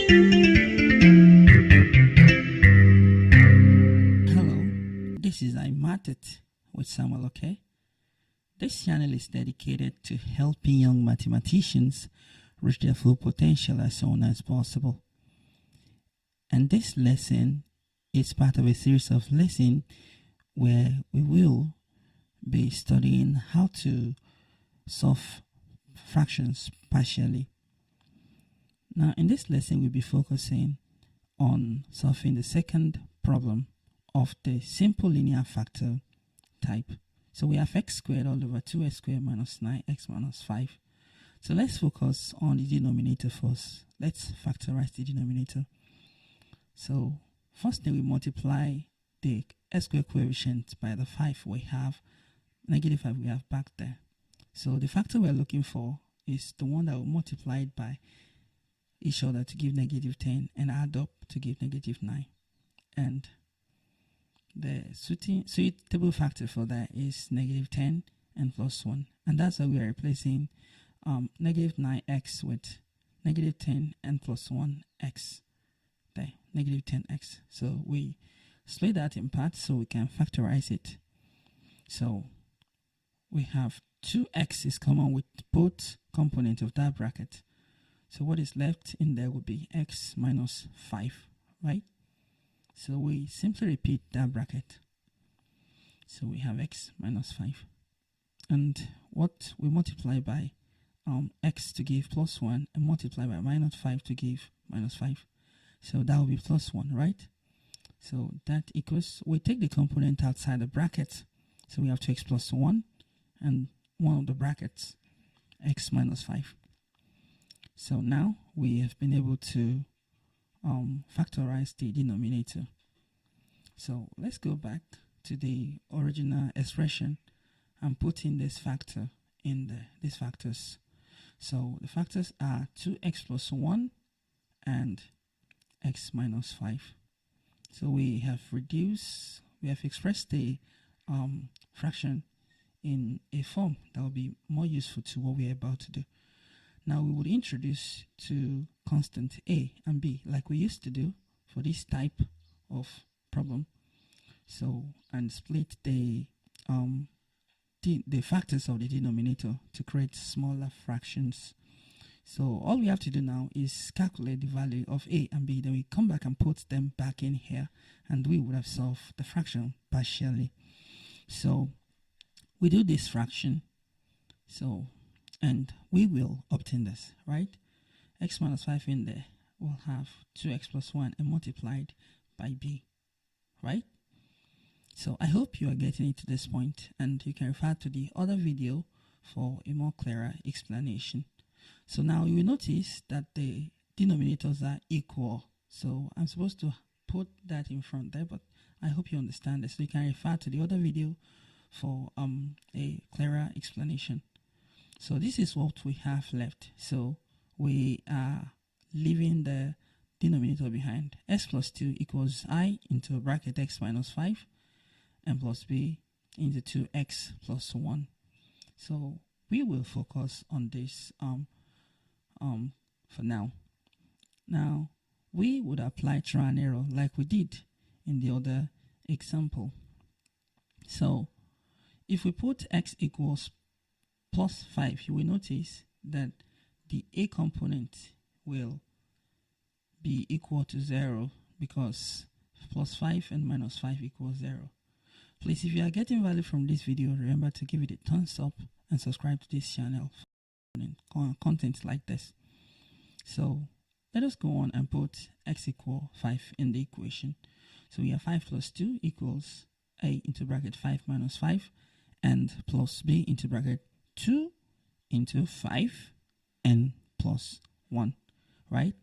This is iMathit with Samuel Oke. This channel is dedicated to helping young mathematicians reach their full potential as soon as possible. And this lesson is part of a series of lessons where we will be studying how to solve fractions partially. Now, in this lesson, we'll be focusing on solving the second problem of the simple linear factor type. So we have x squared all over 2x squared minus 9x minus 5. So let's focus on the denominator first. Let's factorize the denominator. So first thing, we multiply the x squared coefficient by the 5 we have, negative 5 we have back there. So the factor we're looking for is the one that will multiply it by each other to give negative 10 and add up to give negative 9. And the suitable factor for that is negative 10 and plus 1. And that's why we are replacing negative 9x with negative 10 and plus 1x. There, negative 10x. So we split that in parts so we can factorize it. So we have 2x is common with both components of that bracket. So what is left in there will be x minus 5, right? So we simply repeat that bracket. So we have x minus 5. And what we multiply by x to give plus 1 and multiply by minus 5 to give minus 5. So that will be plus 1, right? So that equals, we take the component outside the bracket. So we have 2x plus 1 and one of the brackets, x minus 5. So now we have been able to factorize the denominator. So let's go back to the original expression and put in this factor in these factors. So the factors are 2x plus 1 and x minus 5. So we have expressed the fraction in a form that will be more useful to what we are about to do. Now we would introduce two constant a and b like we used to do for this type of problem. So, and split the factors of the denominator to create smaller fractions. So all we have to do now is calculate the value of a and b. Then we come back and put them back in here, and we would have solved the fraction partially. So we do this fraction. So, and we will obtain this, right? X minus 5 in there will have 2x plus 1 and multiplied by b, right? So I hope you are getting it to this point, and you can refer to the other video for a more clearer explanation. So now you will notice that the denominators are equal. So I'm supposed to put that in front there, but I hope you understand this. So you can refer to the other video for a clearer explanation. So this is what we have left. So we are leaving the denominator behind. X plus 2 equals I into a bracket x minus 5 and plus b into 2x plus 1. So we will focus on this for now. Now we would apply trial and error like we did in the other example. So if we put x equals plus 5, you will notice that the a component will be equal to 0 because plus 5 and minus 5 equals 0. Please, if you are getting value from this video, remember to give it a thumbs up and subscribe to this channel for content like this. So let us go on and put x equal 5 in the equation. So we have 5 plus 2 equals a into bracket 5 minus 5 and plus b into bracket 2 into 5 and plus 1, right?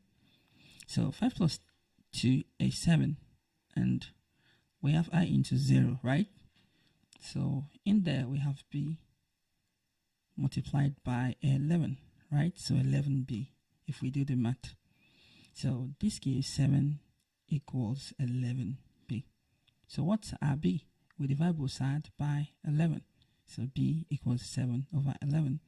So 5 plus 2 is 7 and we have I into 0, right? So in there we have b multiplied by 11, right? So 11b if we do the math. So this gives 7 equals 11b. So what's our b? We divide both sides by 11. So b equals 7 over 11.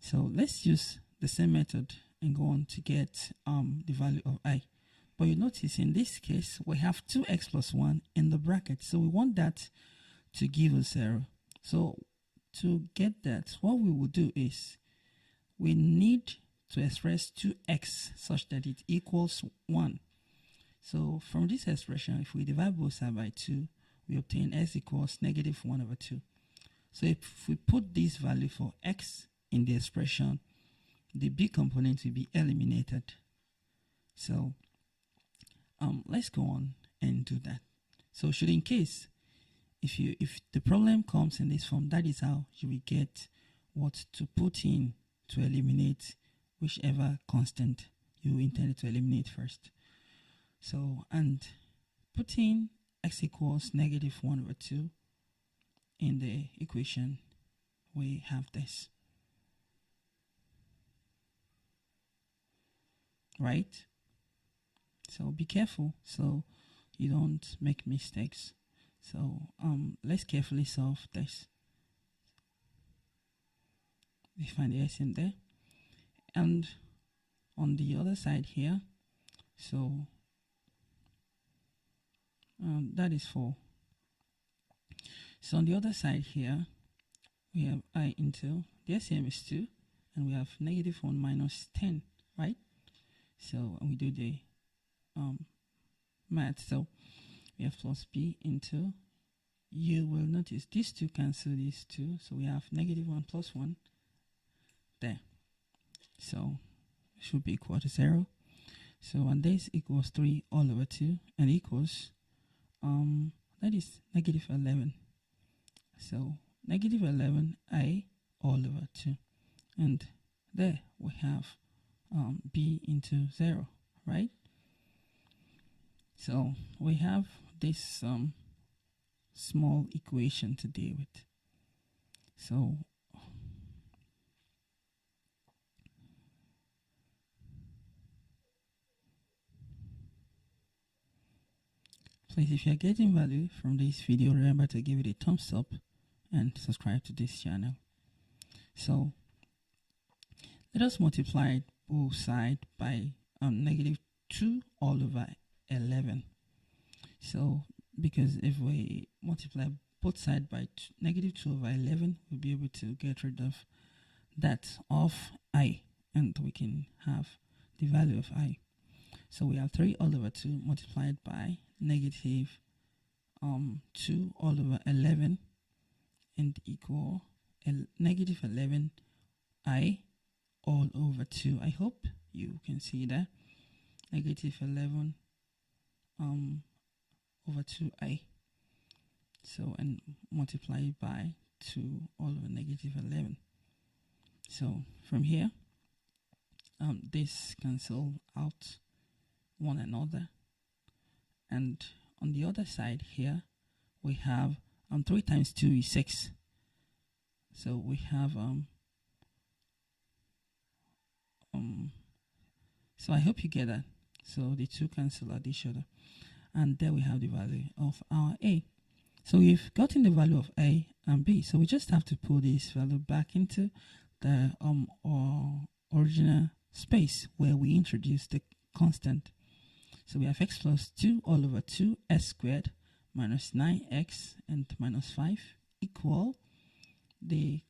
So let's use the same method and go on to get the value of I. But you notice in this case, we have 2x plus 1 in the bracket. So we want that to give us 0. So to get that, what we will do is we need to express 2x such that it equals 1. So from this expression, if we divide both sides by 2, we obtain x equals negative 1 over 2. So if we put this value for x in the expression, the b component will be eliminated. So let's go on and do that. So should in case if the problem comes in this form, that is how you will get what to put in to eliminate whichever constant you intended to eliminate first. So, and put in x equals negative 1 over 2 in the equation, we have this. Right? So be careful so you don't make mistakes. So let's carefully solve this. We find the s in there. And on the other side here, so that is 4. So on the other side here, we have I into, the LCM is 2, and we have negative 1 minus 10, right? So we do the math. So we have plus b into, you will notice these two cancel these two. So we have negative 1 plus 1 there. So it should be equal to 0. So and this equals 3 all over 2 and equals that is negative 11. So negative 11i all over 2, and there we have b into 0, right? So we have this small equation to deal with. So please, if you are getting value from this video, remember to give it a thumbs up and subscribe to this channel. So let us multiply both sides by negative 2 all over 11. So because if we multiply both sides by negative 2 over 11, we'll be able to get rid of that of I, and we can have the value of I. So we have 3 all over 2 multiplied by negative 2 all over 11 and equal negative 11 I all over 2. I hope you can see that. Negative 11 over 2i. So, and multiply by 2 all over negative 11. So from here, this cancel out one another, and on the other side here we have 3 times 2 is 6. So we have so I hope you get that. So the 2 cancel out each other, and there we have the value of our a. So we've gotten the value of a and b, so we just have to put this value back into the original space where we introduced the constant. So we have x plus 2 all over 2 s squared minus 9x and minus 5 equal the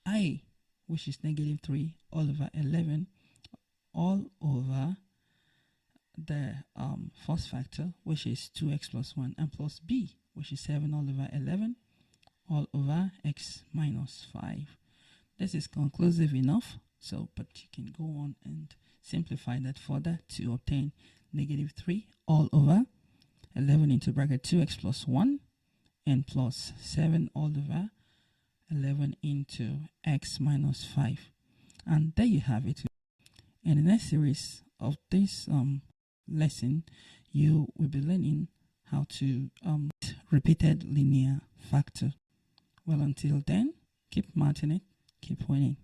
I, which is negative 3 all over 11 all over the first factor, which is 2x plus 1, and plus b, which is 7 all over 11 all over x minus 5. This is conclusive enough, so but you can go on and simplify that further to obtain negative 3 all over 11 into bracket 2x plus 1 and plus 7 all over 11 into x minus 5. And there you have it. In the next series of this lesson, you will be learning how to repeated linear factor. Well, until then, keep mathing it, keep winning.